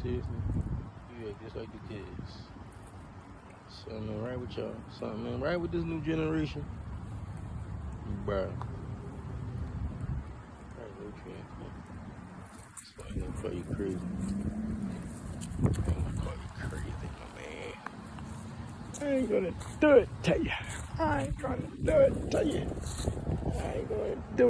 Seriously, you act just like the kids. Something ain't right with y'all. Something ain't right with this new generation. Bruh. Right, what you ain't so I ain't gonna call you crazy. I ain't gonna call you crazy, my man. I ain't gonna do it to you. I ain't gonna do it to you. I ain't gonna do it.